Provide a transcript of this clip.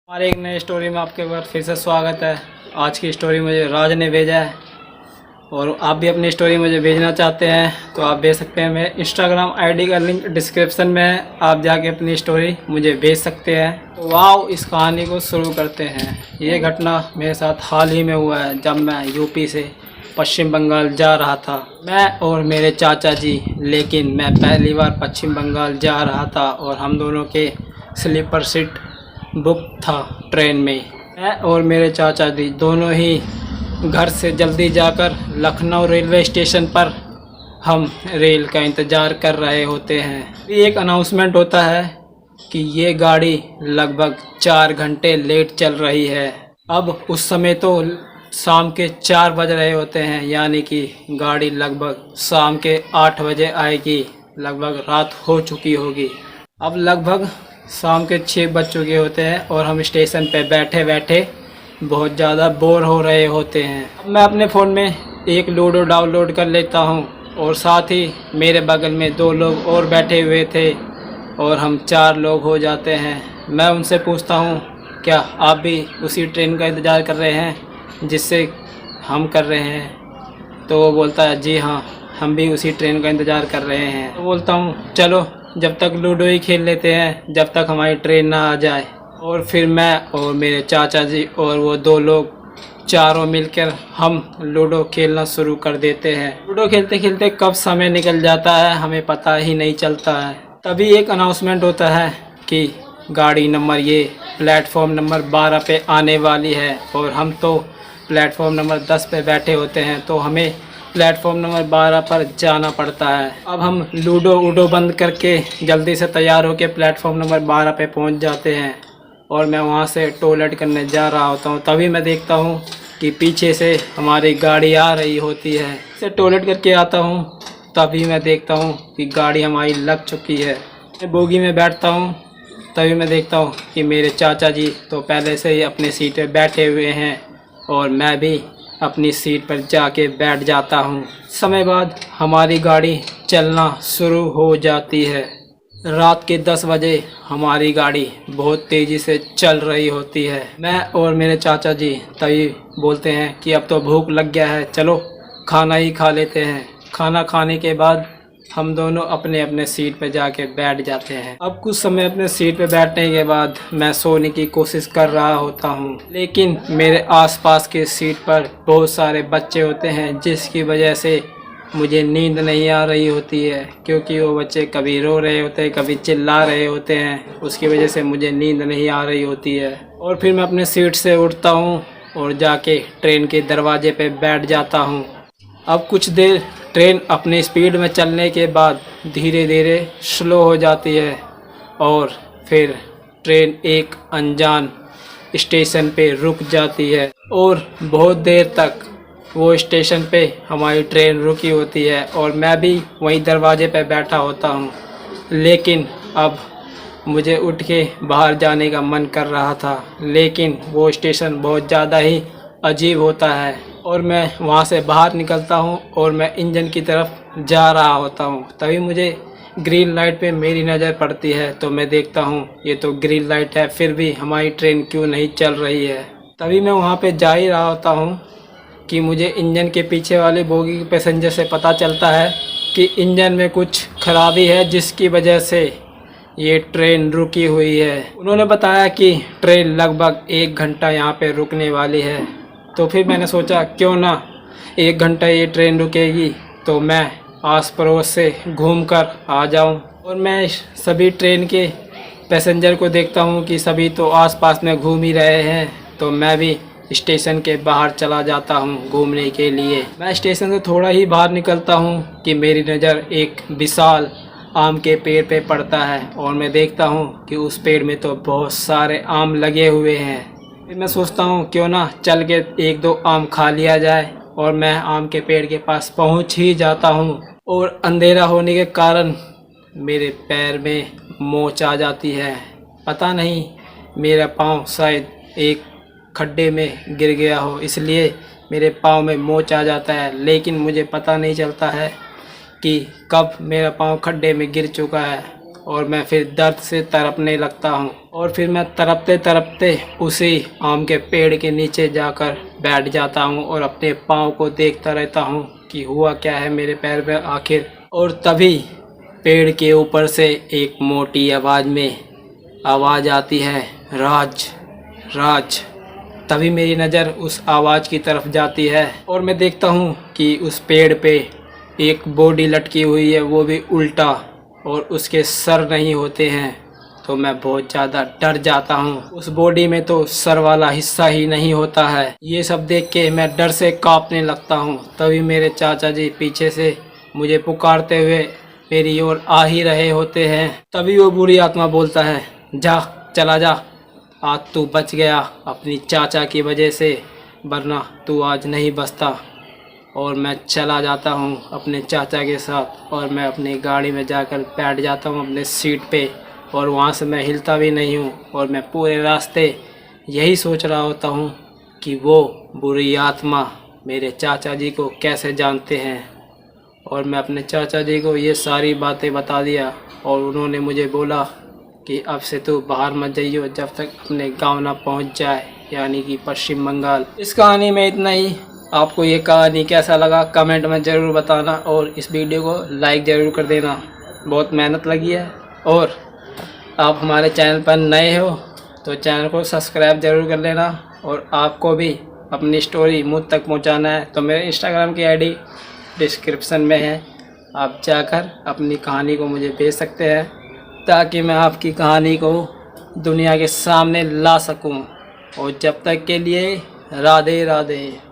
हमारे एक नई स्टोरी में आपके बार फिर से स्वागत है। आज की स्टोरी मुझे राज ने भेजा है और आप भी अपनी स्टोरी मुझे भेजना चाहते हैं तो आप भेज सकते हैं। मेरे इंस्टाग्राम आईडी का लिंक डिस्क्रिप्शन में है, आप जाके अपनी स्टोरी मुझे भेज सकते हैं। तो वाओ, इस कहानी को शुरू करते हैं। ये घटना मेरे साथ हाल ही में हुआ है जब मैं यूपी से पश्चिम बंगाल जा रहा था, मैं और मेरे चाचा जी। लेकिन मैं पहली बार पश्चिम बंगाल जा रहा था और हम दोनों के स्लीपर सीट बुक था ट्रेन में। मैं और मेरे चाचा जी दोनों ही घर से जल्दी जाकर लखनऊ रेलवे स्टेशन पर हम रेल का इंतज़ार कर रहे होते हैं। एक अनाउंसमेंट होता है कि ये गाड़ी लगभग 4 घंटे लेट चल रही है। अब उस समय तो शाम के 4 बज रहे होते हैं, यानी कि गाड़ी लगभग शाम के 8 बजे आएगी। लगभग रात हो चुकी होगी। अब लगभग शाम के 6 बज चुके होते हैं और हम स्टेशन पे बैठे बैठे बहुत ज़्यादा बोर हो रहे होते हैं। अब मैं अपने फ़ोन में एक लूडो डाउनलोड कर लेता हूँ और साथ ही मेरे बगल में 2 लोग और बैठे हुए थे और हम 4 लोग हो जाते हैं। मैं उनसे पूछता हूँ, क्या आप भी उसी ट्रेन का इंतज़ार कर रहे हैं जिससे हम कर रहे हैं? तो वो बोलता है, जी हाँ, हम भी उसी ट्रेन का इंतज़ार कर रहे हैं। तो बोलता हूँ, चलो जब तक लूडो ही खेल लेते हैं जब तक हमारी ट्रेन ना आ जाए। और फिर मैं और मेरे चाचा जी और वो 2 लोग चारों मिलकर हम लूडो खेलना शुरू कर देते हैं। लूडो खेलते खेलते कब समय निकल जाता है हमें पता ही नहीं चलता है। तभी एक अनाउंसमेंट होता है कि गाड़ी नंबर ये प्लेटफॉर्म नंबर 12 पे आने वाली है और हम तो प्लेटफॉर्म नंबर 10 पे बैठे होते हैं, तो हमें प्लेटफॉर्म नंबर 12 पर जाना पड़ता है। अब हम लूडो बंद करके जल्दी से तैयार होकर प्लेटफॉर्म नंबर 12 पे पहुंच जाते हैं और मैं वहां से टॉयलेट करने जा रहा होता हूं। तभी मैं देखता हूं कि पीछे से हमारी गाड़ी आ रही होती है। से टॉयलेट करके आता हूं तभी मैं देखता हूं कि गाड़ी हमारी लग चुकी है। मैं बोगी में बैठता हूं तभी मैं देखता हूं कि मेरे चाचा जी तो पहले से ही अपनी सीट पे बैठे हुए हैं और मैं भी अपनी सीट पर जाके बैठ जाता हूँ। समय बाद हमारी गाड़ी चलना शुरू हो जाती है। रात के 10 बजे हमारी गाड़ी बहुत तेज़ी से चल रही होती है। मैं और मेरे चाचा जी तभी बोलते हैं कि अब तो भूख लग गया है, चलो खाना ही खा लेते हैं। खाना खाने के बाद हम दोनों अपने अपने सीट पर जाके बैठ जाते हैं। अब कुछ समय अपने सीट पर बैठने के बाद मैं सोने की कोशिश कर रहा होता हूँ, लेकिन मेरे आसपास के सीट पर बहुत सारे बच्चे होते हैं जिसकी वजह से मुझे नींद नहीं आ रही होती है, क्योंकि वो बच्चे कभी रो रहे होते हैं, कभी चिल्ला रहे होते हैं। उसकी वजह से मुझे नींद नहीं आ रही होती है और फिर मैं अपने सीट से उठता हूँ और जाके ट्रेन के दरवाजे पे बैठ जाता हूँ। अब कुछ देर ट्रेन अपनी स्पीड में चलने के बाद धीरे धीरे स्लो हो जाती है और फिर ट्रेन एक अनजान स्टेशन पे रुक जाती है और बहुत देर तक वो स्टेशन पे हमारी ट्रेन रुकी होती है और मैं भी वहीं दरवाजे पे बैठा होता हूँ। लेकिन अब मुझे उठ के बाहर जाने का मन कर रहा था, लेकिन वो स्टेशन बहुत ज़्यादा ही अजीब होता है और मैं वहाँ से बाहर निकलता हूँ और मैं इंजन की तरफ जा रहा होता हूँ। तभी मुझे ग्रीन लाइट पे मेरी नज़र पड़ती है, तो मैं देखता हूँ ये तो ग्रीन लाइट है, फिर भी हमारी ट्रेन क्यों नहीं चल रही है। तभी मैं वहाँ पे जा ही रहा होता हूँ कि मुझे इंजन के पीछे वाले बोगी के पैसेंजर से पता चलता है कि इंजन में कुछ खराबी है जिसकी वजह से ये ट्रेन रुकी हुई है। उन्होंने बताया कि ट्रेन लगभग 1 घंटा यहाँ पे रुकने वाली है। तो फिर मैंने सोचा क्यों ना 1 घंटा ये ट्रेन रुकेगी तो मैं आस पड़ोस से घूमकर आ जाऊं। और मैं सभी ट्रेन के पैसेंजर को देखता हूं कि सभी तो आसपास में घूम ही रहे हैं, तो मैं भी स्टेशन के बाहर चला जाता हूं घूमने के लिए। मैं स्टेशन से थोड़ा ही बाहर निकलता हूं कि मेरी नज़र एक विशाल आम के पेड़ पे पड़ता है और मैं देखता हूं कि उस पेड़ में तो बहुत सारे आम लगे हुए हैं। फिर मैं सोचता हूं क्यों ना चल के 1-2 आम खा लिया जाए और मैं आम के पेड़ के पास पहुंच ही जाता हूं और अंधेरा होने के कारण मेरे पैर में मोच आ जाती है। पता नहीं मेरा पाँव शायद एक खड्डे में गिर गया हो, इसलिए मेरे पाँव में मोच आ जाता है। लेकिन मुझे पता नहीं चलता है कि कब मेरा पाँव खड्डे में गिर चुका है और मैं फिर दर्द से तड़पने लगता हूँ और फिर मैं तड़पते तड़पते उसी आम के पेड़ के नीचे जाकर बैठ जाता हूँ और अपने पाँव को देखता रहता हूँ कि हुआ क्या है मेरे पैर में आखिर। और तभी पेड़ के ऊपर से एक मोटी आवाज़ आती है, राज राज। तभी मेरी नज़र उस आवाज़ की तरफ जाती है और मैं देखता हूँ कि उस पेड़ पे एक बॉडी लटकी हुई है, वो भी उल्टा, और उसके सर नहीं होते हैं। तो मैं बहुत ज़्यादा डर जाता हूँ। उस बॉडी में तो सर वाला हिस्सा ही नहीं होता है। ये सब देख के मैं डर से कांपने लगता हूँ। तभी मेरे चाचा जी पीछे से मुझे पुकारते हुए मेरी ओर आ ही रहे होते हैं। तभी वो बुरी आत्मा बोलता है, जा चला जा, आज तू बच गया अपनी चाचा की वजह से, वरना तू आज नहीं बचता। और मैं चला जाता हूँ अपने चाचा के साथ और मैं अपनी गाड़ी में जाकर बैठ जाता हूँ अपने सीट पे, और वहाँ से मैं हिलता भी नहीं हूँ। और मैं पूरे रास्ते यही सोच रहा होता हूँ कि वो बुरी आत्मा मेरे चाचा जी को कैसे जानते हैं। और मैं अपने चाचा जी को ये सारी बातें बता दिया और उन्होंने मुझे बोला कि अब से तू बाहर मत जाइयो जब तक अपने गांव ना पहुंच जाए, यानी कि पश्चिम बंगाल। इस कहानी में इतना ही। आपको ये कहानी कैसा लगा कमेंट में ज़रूर बताना और इस वीडियो को लाइक ज़रूर कर देना। बहुत मेहनत लगी है। और आप हमारे चैनल पर नए हो तो चैनल को सब्सक्राइब ज़रूर कर लेना। और आपको भी अपनी स्टोरी मुझ तक पहुंचाना है तो मेरे इंस्टाग्राम की आईडी डिस्क्रिप्शन में है, आप जाकर अपनी कहानी को मुझे भेज सकते हैं ताकि मैं आपकी कहानी को दुनिया के सामने ला सकूं। और जब तक के लिए राधे राधे।